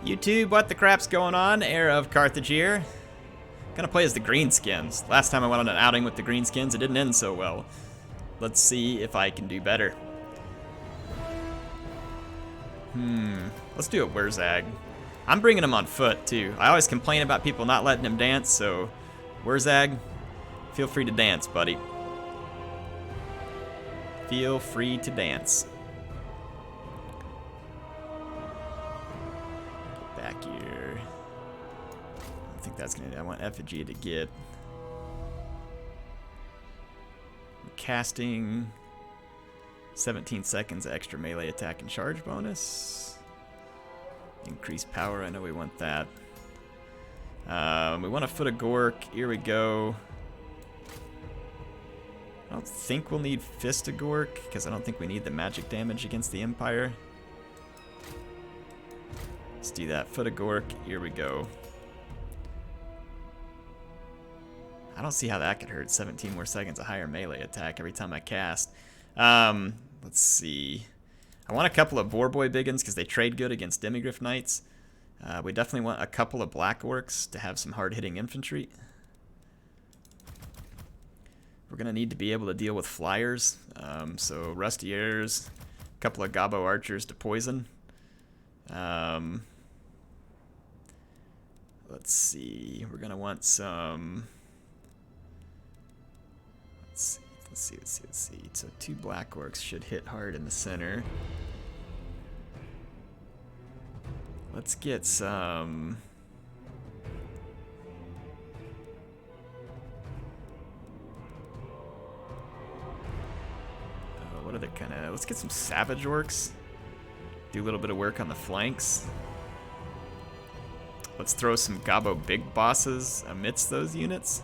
YouTube, what the crap's going on? HeirofCarthage here. Gonna play as the Greenskins. Last time I went on an outing with the Greenskins, it didn't end so well. Let's see if I can do better. Let's do a Wurrzag. I'm bringing him on foot, too. I always complain about people not letting him dance, so Wurrzag, feel free to dance, buddy. Feel free to dance. Back here. I think that's gonna. I want effigy to get. Casting. 17 seconds extra melee attack and charge bonus. Increased power. I know we want that. We want a foot of Gork. Here we go. I don't think we'll need Fist of Gork because I don't think we need the magic damage against the Empire. Let's do that. Foot of Gork. Here we go. I don't see how that could hurt. 17 more seconds, a higher melee attack every time I cast. Let's see. I want a couple of Boarboy Biggins because they trade good against Demigryph Knights. We definitely want a couple of Black Orcs to have some hard-hitting infantry. We're going to need to be able to deal with flyers. So Rusty Airs, a couple of Gobbo Archers to poison. Let's see. We're going to want some... Let's see. So 2 Black Orcs should hit hard in the center. Let's get some... what are the kind of... Let's get some Savage Orcs. Do a little bit of work on the flanks. Let's throw some Gobbo Big Bosses amidst those units.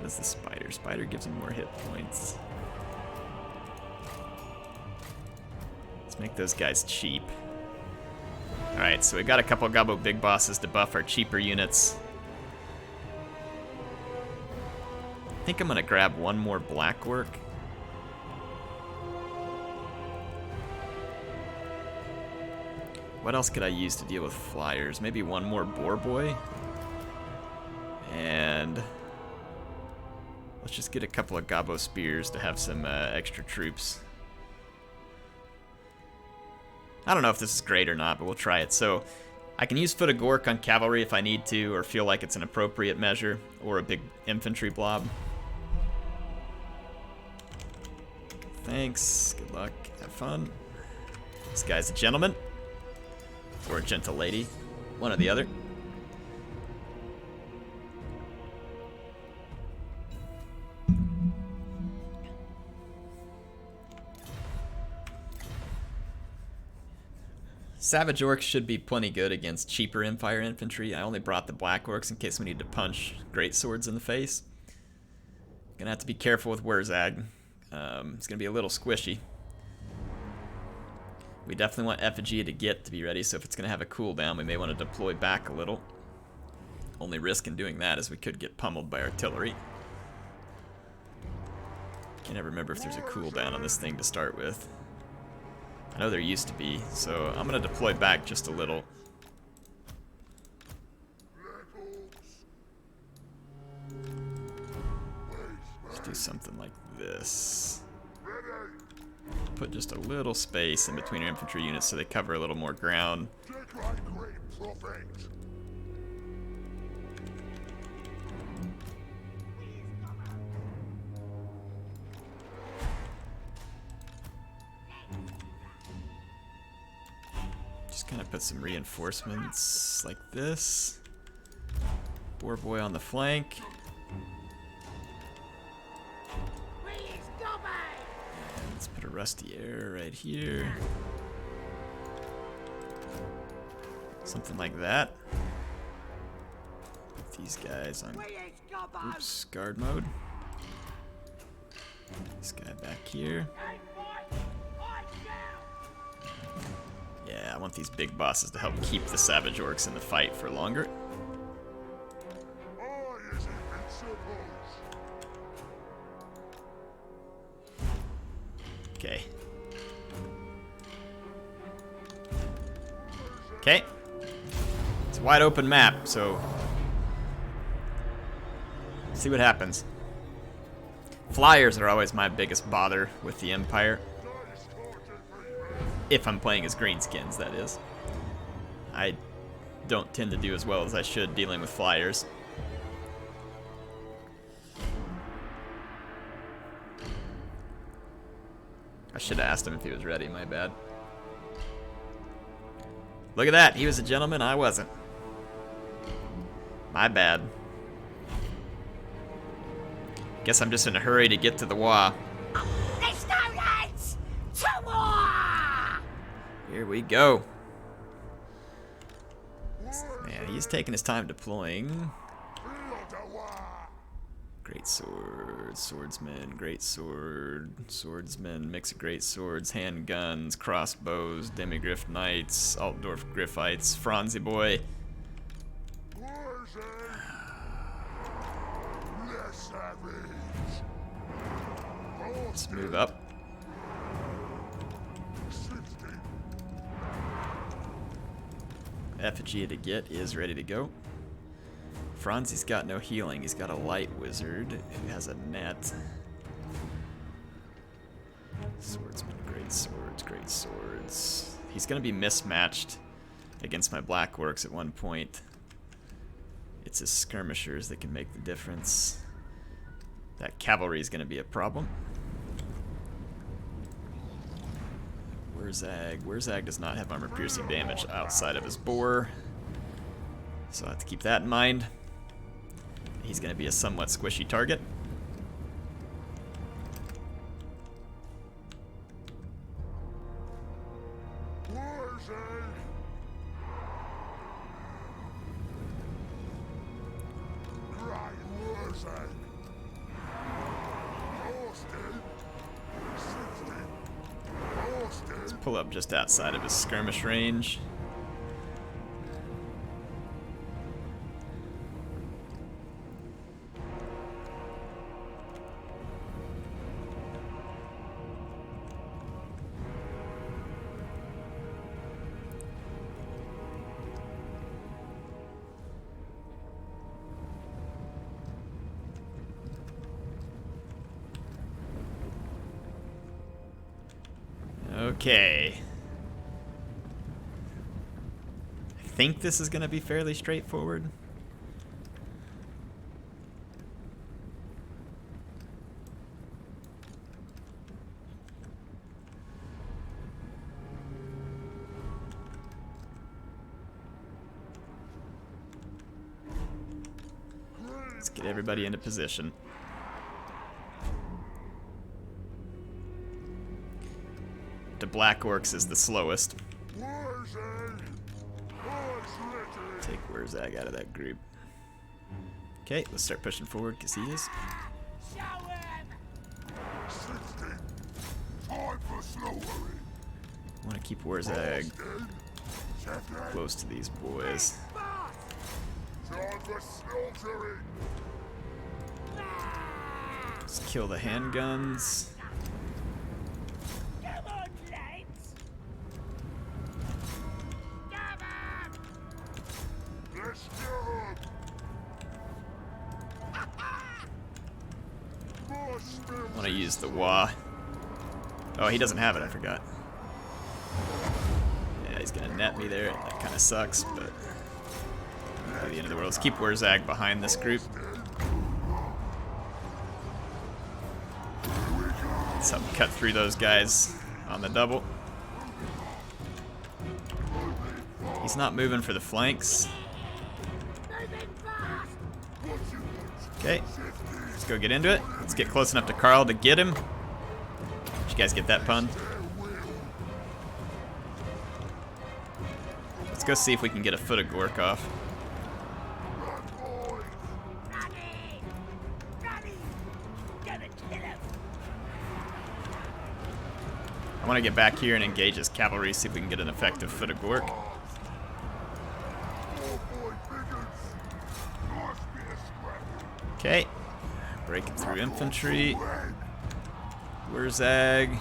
That's the Spider. Spider gives him more hit points. Let's make those guys cheap. Alright, so we got a couple Gobbo Big Bosses to buff our cheaper units. I think I'm going to grab one more Black Orc. What else could I use to deal with flyers? Maybe one more Boarboy. And... let's just get a couple of Gobbo Spears to have some extra troops. I don't know if this is great or not, but we'll try it. So, I can use Foot of Gork on cavalry if I need to, or feel like it's an appropriate measure, or a big infantry blob. Thanks. Good luck. Have fun. This guy's a gentleman. Or a gentle lady. One or the other. Savage Orcs should be plenty good against cheaper Empire infantry. I only brought the Black Orcs in case we need to punch great swords in the face. Gonna have to be careful with Wurrzag. It's gonna be a little squishy. We definitely want effigy to get to be ready, so if it's gonna have a cooldown, we may want to deploy back a little. Only risk in doing that is we could get pummeled by artillery. Can't ever remember if there's a cooldown on this thing to start with. I know there used to be, so I'm going to deploy back just a little. Let's do something like this. Put just a little space in between our infantry units so they cover a little more ground. Just kind of put some reinforcements like this. Boarboy on the flank. And let's put a Rusty Air right here. Something like that. Put these guys on, oops, guard mode. This guy back here. Yeah, I want these big bosses to help keep the Savage Orcs in the fight for longer. Okay. Okay. It's a wide open map, so see what happens. Flyers are always my biggest bother with the Empire. If I'm playing as greenskins, that is. I don't tend to do as well as I should dealing with flyers. I should have asked him if he was ready, my bad. Look at that, he was a gentleman, I wasn't. My bad. Guess I'm just in a hurry to get to the WA. Let's go, lads! To war! Here we go. Yeah, he's taking his time deploying. Great sword, swordsman, great sword, swordsman, mix of great swords, handguns, crossbows, demigriff knights, Altdorf griffites, Franzi boy. Let's move up. Effigy to get is ready to go. Franzi's got no healing. He's got a light wizard who has a net. Swordsman, great swords, great swords. He's going to be mismatched against my black works at one point. It's his skirmishers that can make the difference. That cavalry is going to be a problem. Wurrzag. Wurrzag does not have armor-piercing damage outside of his boar, so I have to keep that in mind. He's going to be a somewhat squishy target. Let's pull up just outside of his skirmish range. Okay. I think this is going to be fairly straightforward. Let's get everybody into position. The Black Orcs is the slowest. Take Wurrzag out of that group. Okay, let's start pushing forward because he is. I want to keep Wurrzag close to these boys. Let's kill the handguns. I want to use the WA. Oh, he doesn't have it, I forgot. Yeah, he's going to net me there. That kind of sucks, but not the end of the world. Let's keep Wurrzag behind this group. Let's help cut through those guys on the double. He's not moving for the flanks. Okay, let's go get into it. Let's get close enough to Carl to get him. Did you guys get that pun? Let's go see if we can get a foot of Gork off. I want to get back here and engage his cavalry, see if we can get an effective foot of Gork. Okay, breaking through infantry. Wurrzag.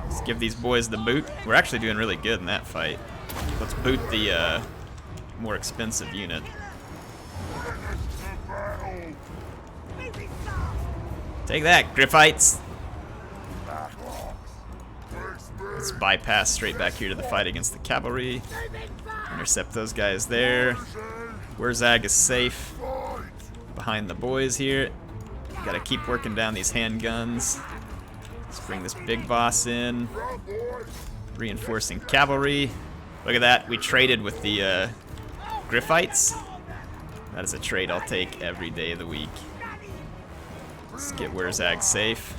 Let's give these boys the boot. We're actually doing really good in that fight. Let's boot the more expensive unit. Take that, Griffites! Let's bypass straight back here to the fight against the cavalry. Intercept those guys there. Wurrzag is safe behind the boys here. Gotta keep working down these handguns. Let's bring this big boss in. Reinforcing cavalry. Look at that, we traded with the Griffites. That is a trade I'll take every day of the week. Let's get Wurrzag safe.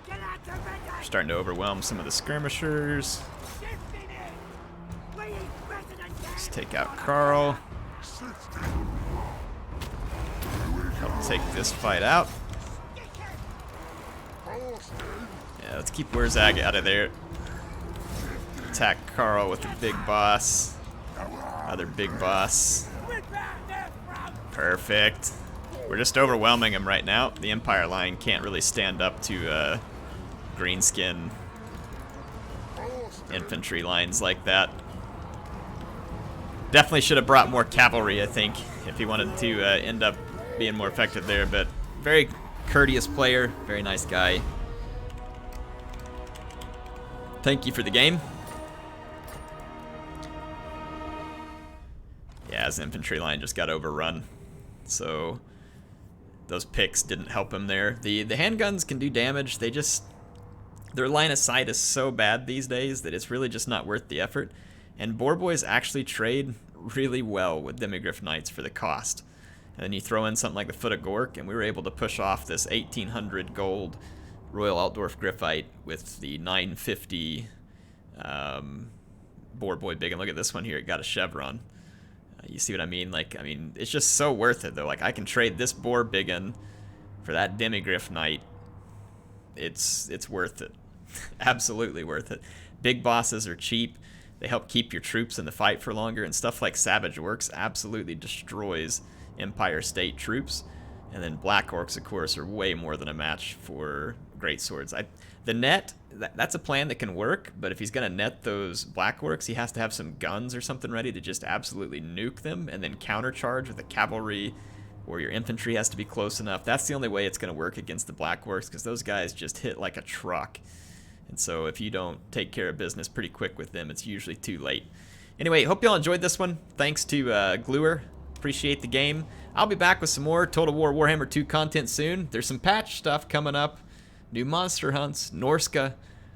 We're starting to overwhelm some of the skirmishers. Let's take out Carl. Help take this fight out. Yeah, let's keep Wurrzag out of there. Attack Carl with the big boss. Other big boss. Perfect. We're just overwhelming him right now. The Empire line can't really stand up to greenskin infantry lines like that. Definitely should have brought more cavalry, I think, if he wanted to end up being more effective there, but very courteous player, very nice guy. Thank you for the game. Yeah, his infantry line just got overrun, so those picks didn't help him there. The handguns can do damage. Their line of sight is so bad these days that it's really just not worth the effort. And boar boys actually trade really well with Demigryph Knights for the cost. And then you throw in something like the Foot of Gork, and we were able to push off this 1,800 gold Royal Altdorf Griffite with the 950 boar boy big. And look at this one here; it got a chevron. You see what I mean? Like, I mean, it's just so worth it though. Like, I can trade this boar biggin for that Demigryph Knight. It's worth it. Absolutely worth it. Big bosses are cheap. They help keep your troops in the fight for longer, and stuff like Savage Orcs absolutely destroys Empire State troops. And then Black Orcs, of course, are way more than a match for Great Swords. The net, that's a plan that can work, but if he's going to net those Black Orcs, he has to have some guns or something ready to just absolutely nuke them, and then countercharge with the cavalry, or your infantry has to be close enough. That's the only way it's going to work against the Black Orcs, because those guys just hit like a truck. And so if you don't take care of business pretty quick with them, it's usually too late. Anyway, hope y'all enjoyed this one. Thanks to Gluer. Appreciate the game. I'll be back with some more Total War Warhammer 2 content soon. There's some patch stuff coming up. New monster hunts, Norska.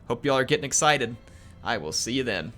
Hope y'all are getting excited. I will see you then.